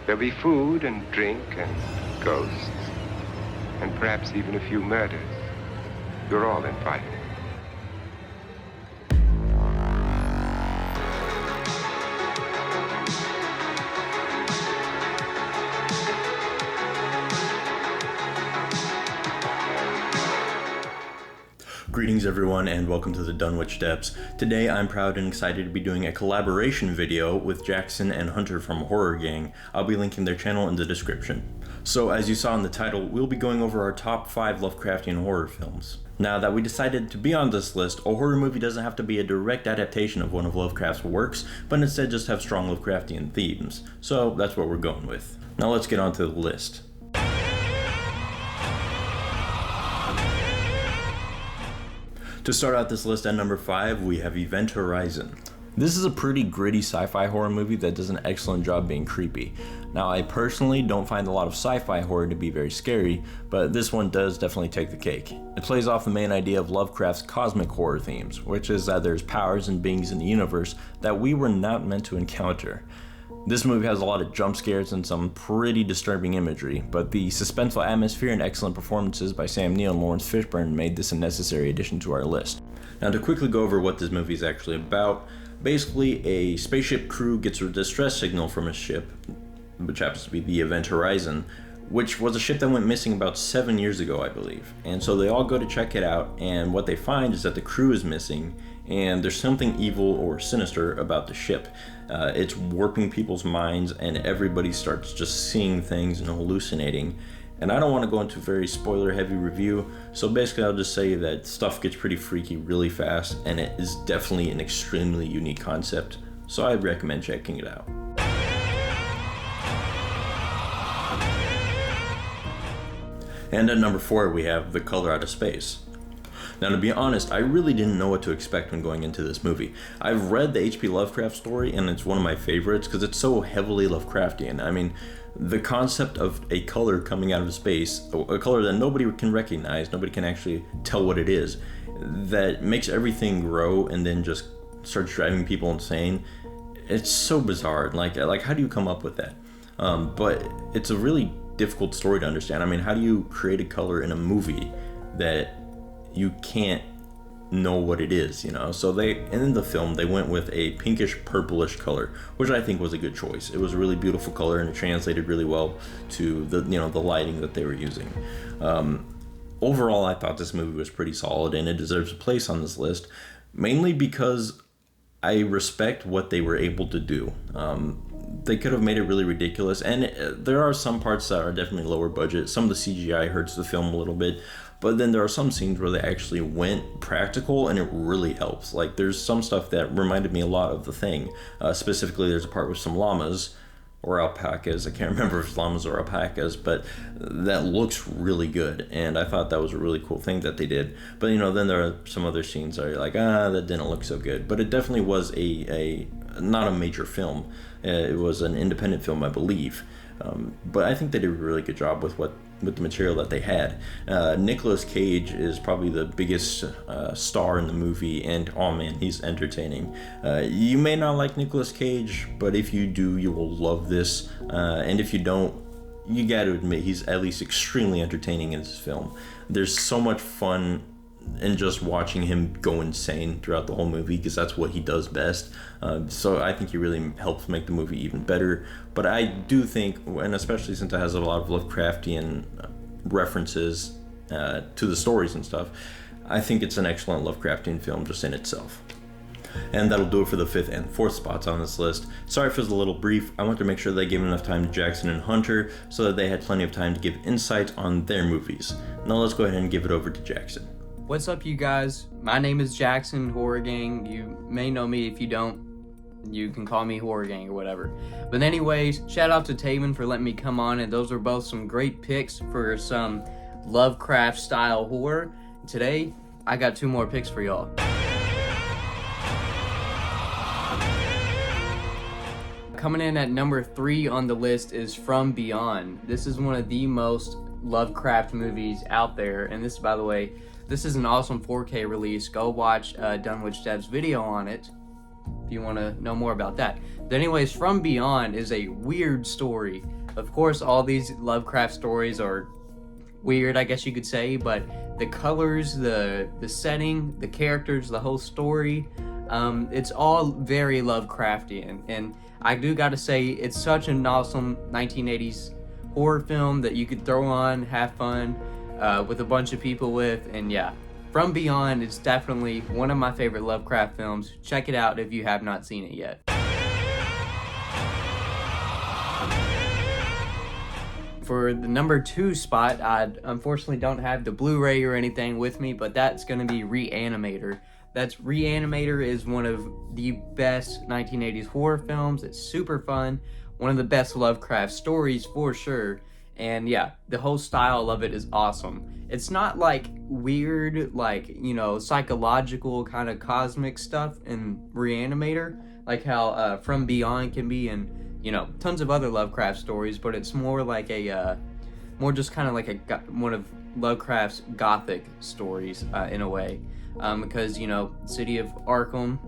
There'll be food and drink and ghosts, and perhaps even a few murders. You're all invited. Greetings everyone and welcome to the Dunwich Depths. Today I'm proud and excited to be doing a collaboration video with Jackson and Hunter from Horrorgang. I'll be linking their channel in the description. So as you saw in the title, we'll be going over our top 5 Lovecraftian horror films. Now that we decided to be on this list, a horror movie doesn't have to be a direct adaptation of one of Lovecraft's works, but instead just have strong Lovecraftian themes. So that's what we're going with. Now let's get on to the list. To start out this list at number 5, we have Event Horizon. This is a pretty gritty sci-fi horror movie that does an excellent job being creepy. Now, I personally don't find a lot of sci-fi horror to be very scary, but this one does definitely take the cake. It plays off the main idea of Lovecraft's cosmic horror themes, which is that there's powers and beings in the universe that we were not meant to encounter. This movie has a lot of jump scares and some pretty disturbing imagery, but the suspenseful atmosphere and excellent performances by Sam Neill and Lawrence Fishburne made this a necessary addition to our list. Now to quickly go over what this movie is actually about, basically a spaceship crew gets a distress signal from a ship, which happens to be the Event Horizon, which was a ship that went missing about 7 years ago, I believe. And so they all go to check it out, and what they find is that the crew is missing, and there's something evil or sinister about the ship. It's warping people's minds, and everybody starts just seeing things and hallucinating. And I don't want to go into a very spoiler-heavy review, so basically I'll just say that stuff gets pretty freaky really fast, and it is definitely an extremely unique concept, so I'd recommend checking it out. And at number 4, we have The Color Out of Space. Now, to be honest, I really didn't know what to expect when going into this movie. I've read the H.P. Lovecraft story, and it's one of my favorites because it's so heavily Lovecraftian. I mean, the concept of a color coming out of space, a color that nobody can recognize, nobody can actually tell what it is, that makes everything grow and then just starts driving people insane. It's so bizarre. Like how do you come up with that? But it's a really difficult story to understand. I mean, how do you create a color in a movie that you can't know what it is, you know? So in the film, they went with a pinkish purplish color, which I think was a good choice. It was a really beautiful color and it translated really well to the lighting that they were using. Overall, I thought this movie was pretty solid and it deserves a place on this list, mainly because I respect what they were able to do. They could have made it really ridiculous, and there are some parts that are definitely lower budget. Some of the CGI hurts the film a little bit, but then there are some scenes where they actually went practical and it really helps. Like there's some stuff that reminded me a lot of The Thing. Specifically, there's a part with some llamas or alpacas. I can't remember if it's llamas or alpacas, but that looks really good, and I thought that was a really cool thing that they did. But then there are some other scenes that are like, that didn't look so good. But it definitely was a not a major film. It was an independent film, I believe. But I think they did a really good job with the material that they had. Nicolas Cage is probably the biggest star in the movie, and oh man, he's entertaining. You may not like Nicolas Cage, but if you do, you will love this. And if you don't, you gotta admit he's at least extremely entertaining in this film. There's so much fun in just watching him go insane throughout the whole movie, because that's what he does best. So I think he really helps make the movie even better. But I do think, and especially since it has a lot of Lovecraftian references to the stories and stuff, I think it's an excellent Lovecraftian film just in itself. And that'll do it for the 5th and 4th spots on this list. Sorry if it was a little brief. I want to make sure they gave enough time to Jackson and Hunter so that they had plenty of time to give insights on their movies. Now let's go ahead and give it over to Jackson. What's up, you guys? My name is Jackson, Horrorgang. You may know me. If you don't, you can call me Horrorgang or whatever. But anyways, shout out to Taven for letting me come on, and those are both some great picks for some Lovecraft style horror. Today, I got 2 more picks for y'all. Coming in at number 3 on the list is From Beyond. This is one of the most Lovecraft movies out there, and this, by the way, this is an awesome 4K release. Go watch Dunwich Dev's video on it. if you want to know more about that. But anyways, From Beyond is a weird story. Of course, all these Lovecraft stories are weird, I guess you could say, but the colors, the setting, the characters, the whole story, it's all very Lovecraftian. And I do gotta say, it's such an awesome 1980s horror film that you could throw on, have fun with a bunch of people with, and yeah. From Beyond is definitely one of my favorite Lovecraft films. Check it out if you have not seen it yet. For the number 2 spot, I unfortunately don't have the Blu-ray or anything with me, but that's going to be Reanimator. Reanimator is one of the best 1980s horror films. It's super fun. One of the best Lovecraft stories for sure. And yeah, the whole style of it is awesome. It's not like weird, like, you know, psychological kind of cosmic stuff in Reanimator, like how From Beyond can be in, you know, tons of other Lovecraft stories, but it's more like more just kind of like one of Lovecraft's gothic stories in a way. Because, you know, City of Arkham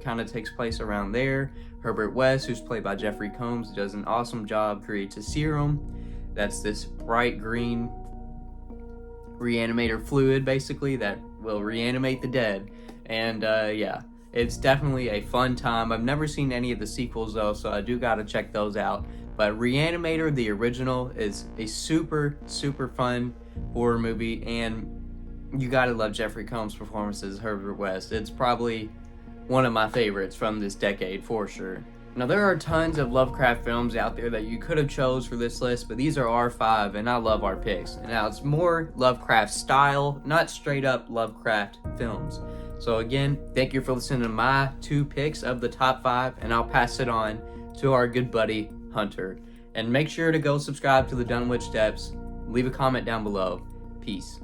kind of takes place around there. Herbert West, who's played by Jeffrey Combs, does an awesome job, creates a serum. That's this bright green reanimator fluid, basically, that will reanimate the dead. And yeah, it's definitely a fun time. I've never seen any of the sequels though, so I do gotta check those out. But Reanimator, the original, is a super, super fun horror movie, and you gotta love Jeffrey Combs' performance as Herbert West. It's probably one of my favorites from this decade, for sure. Now, there are tons of Lovecraft films out there that you could have chose for this list, but these are our 5, and I love our picks. And now it's more Lovecraft style, not straight up Lovecraft films. So again, thank you for listening to my 2 picks of the top 5, and I'll pass it on to our good buddy, Hunter. And make sure to go subscribe to the Dunwich Depths. Leave a comment down below. Peace.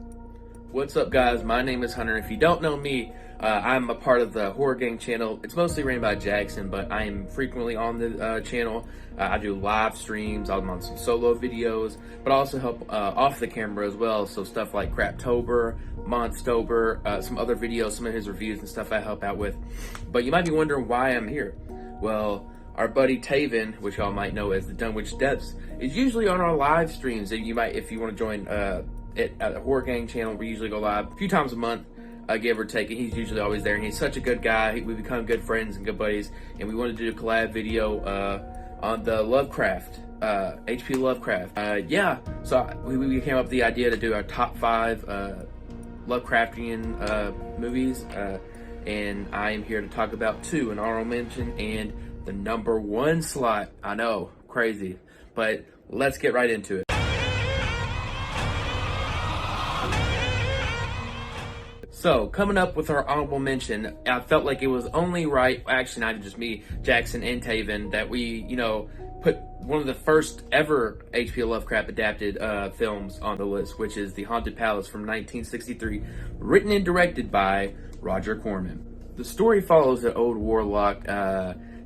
What's up, guys? My name is Hunter. If you don't know me, I'm a part of the Horrorgang channel. It's mostly ran by Jackson, but I am frequently on the channel. I do live streams. I'm on some solo videos, but I also help off the camera as well. So stuff like Craptober, Monstober, some other videos, some of his reviews and stuff I help out with. But you might be wondering why I'm here. Well, our buddy Taven, which y'all might know as the Dunwich Depths, is usually on our live streams. And you might, if you want to join at the Horrorgang channel, we usually go live a few times a month. Give or take it. He's usually always there, and he's such a good guy. We become good friends and good buddies, and we wanted to do a collab video on the Lovecraft, HP Lovecraft. Yeah, so we came up with the idea to do our top 5 Lovecraftian movies, and I am here to talk about 2, an honorable mention and the number 1 slot. I know, crazy, but let's get right into it. So, coming up with our honorable mention, I felt like it was only right, actually not just me, Jackson and Taven, that we, you know, put one of the first ever H.P. Lovecraft adapted films on the list, which is The Haunted Palace from 1963, written and directed by Roger Corman. The story follows an old warlock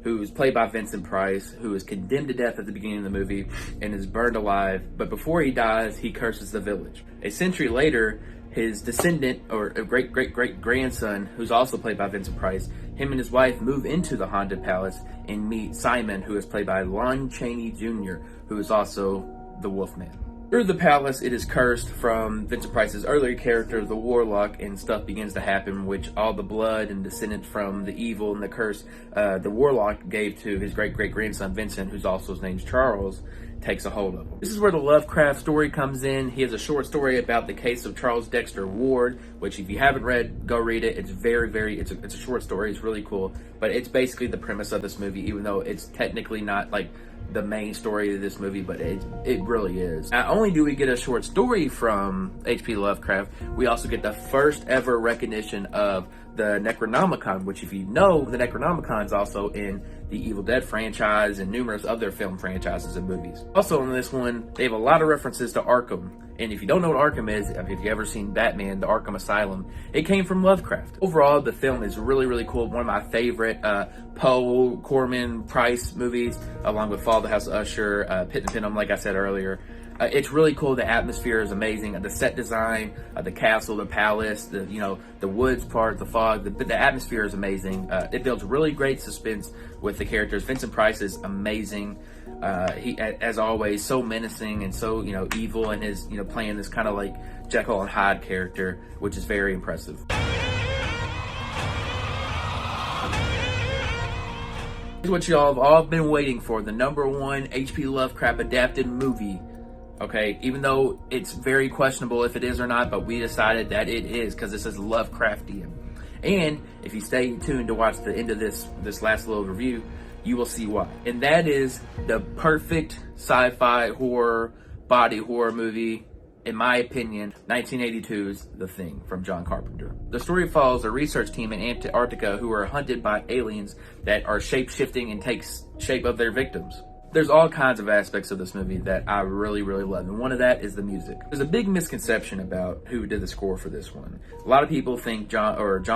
who is played by Vincent Price, who is condemned to death at the beginning of the movie and is burned alive, but before he dies, he curses the village. A century later, his descendant, or a great-great-great-grandson, who's also played by Vincent Price, him and his wife move into the Haunted Palace and meet Simon, who is played by Lon Chaney Jr., who is also the Wolfman. Through the palace, it is cursed from Vincent Price's earlier character, the Warlock, and stuff begins to happen, which all the blood and descendant from the evil and the curse the Warlock gave to his great-great-grandson, Vincent, who's also his name's Charles, takes a hold of him. This is where the Lovecraft story comes in. He has a short story about the case of Charles Dexter Ward, which if you haven't read, go read it. It's it's a short story. It's really cool, but it's basically the premise of this movie, even though it's technically not like the main story of this movie, but it really is. Not only do we get a short story from H.P. Lovecraft, we also get the first ever recognition of the Necronomicon, which if you know, the Necronomicon's also in the Evil Dead franchise and numerous other film franchises and movies. Also in this one, they have a lot of references to Arkham. And if you don't know what Arkham is, if you've ever seen Batman, the Arkham Asylum, it came from Lovecraft. Overall, the film is really, really cool. One of my favorite Poe, Corman, Price movies, along with Fall of the House of Usher, Pit and Venom, like I said earlier. It's really cool. The atmosphere is amazing. The set design, the castle, the palace, the woods part, the fog, the atmosphere is amazing. It builds really great suspense with the characters. Vincent Price is amazing. He, as always, so menacing and so evil, and his playing this kind of like Jekyll and Hyde character, which is very impressive. Here's what y'all have all been waiting for: the #1 H.P. Lovecraft adapted movie. Okay, even though it's very questionable if it is or not, but we decided that it is because this is Lovecraftian. And if you stay tuned to watch the end of this last little review, you will see why. And that is the perfect sci-fi horror, body horror movie, in my opinion, 1982's The Thing from John Carpenter. The story follows a research team in Antarctica who are hunted by aliens that are shape-shifting and take shape of their victims. There's all kinds of aspects of this movie that I really, really love, and one of that is the music. There's a big misconception about who did the score for this one. A lot of people think John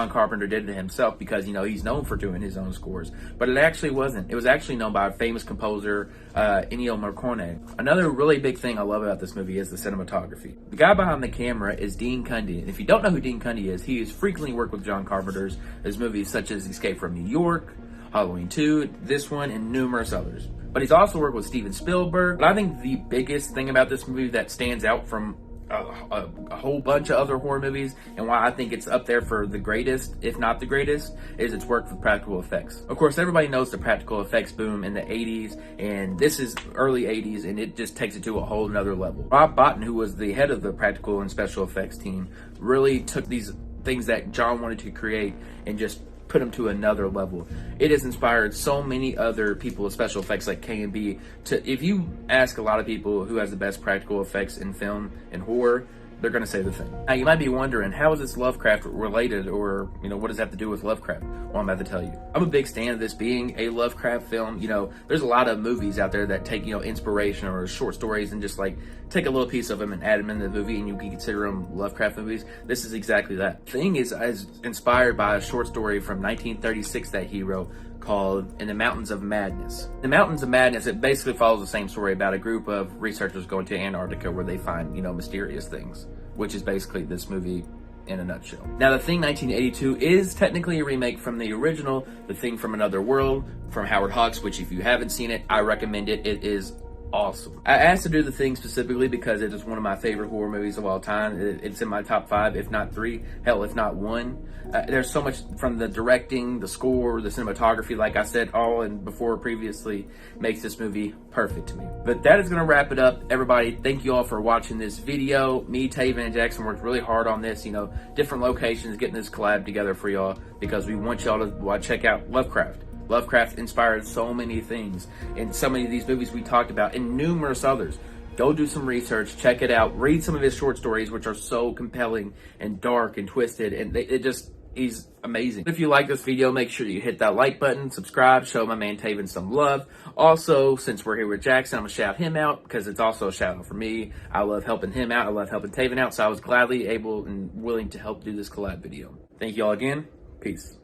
Carpenter did it himself because, he's known for doing his own scores, but it actually wasn't. It was actually known by a famous composer, Ennio Morricone. Another really big thing I love about this movie is the cinematography. The guy behind the camera is Dean Cundey, and if you don't know who Dean Cundey is, he has frequently worked with John Carpenter's movies such as Escape from New York, Halloween 2, this one, and numerous others. But he's also worked with Steven Spielberg. But I think the biggest thing about this movie that stands out from a whole bunch of other horror movies, and why I think it's up there for the greatest, if not the greatest, is its work with practical effects. Of course, everybody knows the practical effects boom in the 80s, and this is early 80s, and it just takes it to a whole nother level. Rob Bottin, who was the head of the practical and special effects team, really took these things that John wanted to create and just put them to another level. It has inspired so many other people with special effects like K&B. If you ask a lot of people who has the best practical effects in film and horror, they're going to say The Thing. Now, you might be wondering, how is this Lovecraft related, or, what does that have to do with Lovecraft? Well, I'm about to tell you. I'm a big fan of this being a Lovecraft film. There's a lot of movies out there that take, inspiration or short stories and just, take a little piece of them and add them into the movie, and you can consider them Lovecraft movies. This is exactly that. Thing is inspired by a short story from 1936 that he wrote called In the Mountains of Madness. In the Mountains of Madness, it basically follows the same story about a group of researchers going to Antarctica where they find, mysterious things, which is basically this movie in a nutshell. Now, The Thing 1982 is technically a remake from the original The Thing from Another World from Howard Hawks, which if you haven't seen it, I recommend it. It is awesome. I asked to do The Thing specifically because it is one of my favorite horror movies of all time. It's in my top 5, if not 3, hell, if not 1. There's so much from the directing, the score, the cinematography, like I said, all and before previously, makes this movie perfect to me. But that is going to wrap it up, everybody. Thank you all for watching this video. Me, Taven, and Jackson worked really hard on this, different locations, getting this collab together for y'all because we want y'all to check out Lovecraft. Lovecraft inspired so many things in so many of these movies we talked about and numerous others. Go do some research, check it out, read some of his short stories, which are so compelling and dark and twisted, and he's amazing. If you like this video, make sure you hit that like button, subscribe, show my man Taven some love. Also, since we're here with Jackson, I'm gonna shout him out because it's also a shout out for me. I love helping him out, I love helping Taven out, so I was gladly able and willing to help do this collab video. Thank you all again, peace.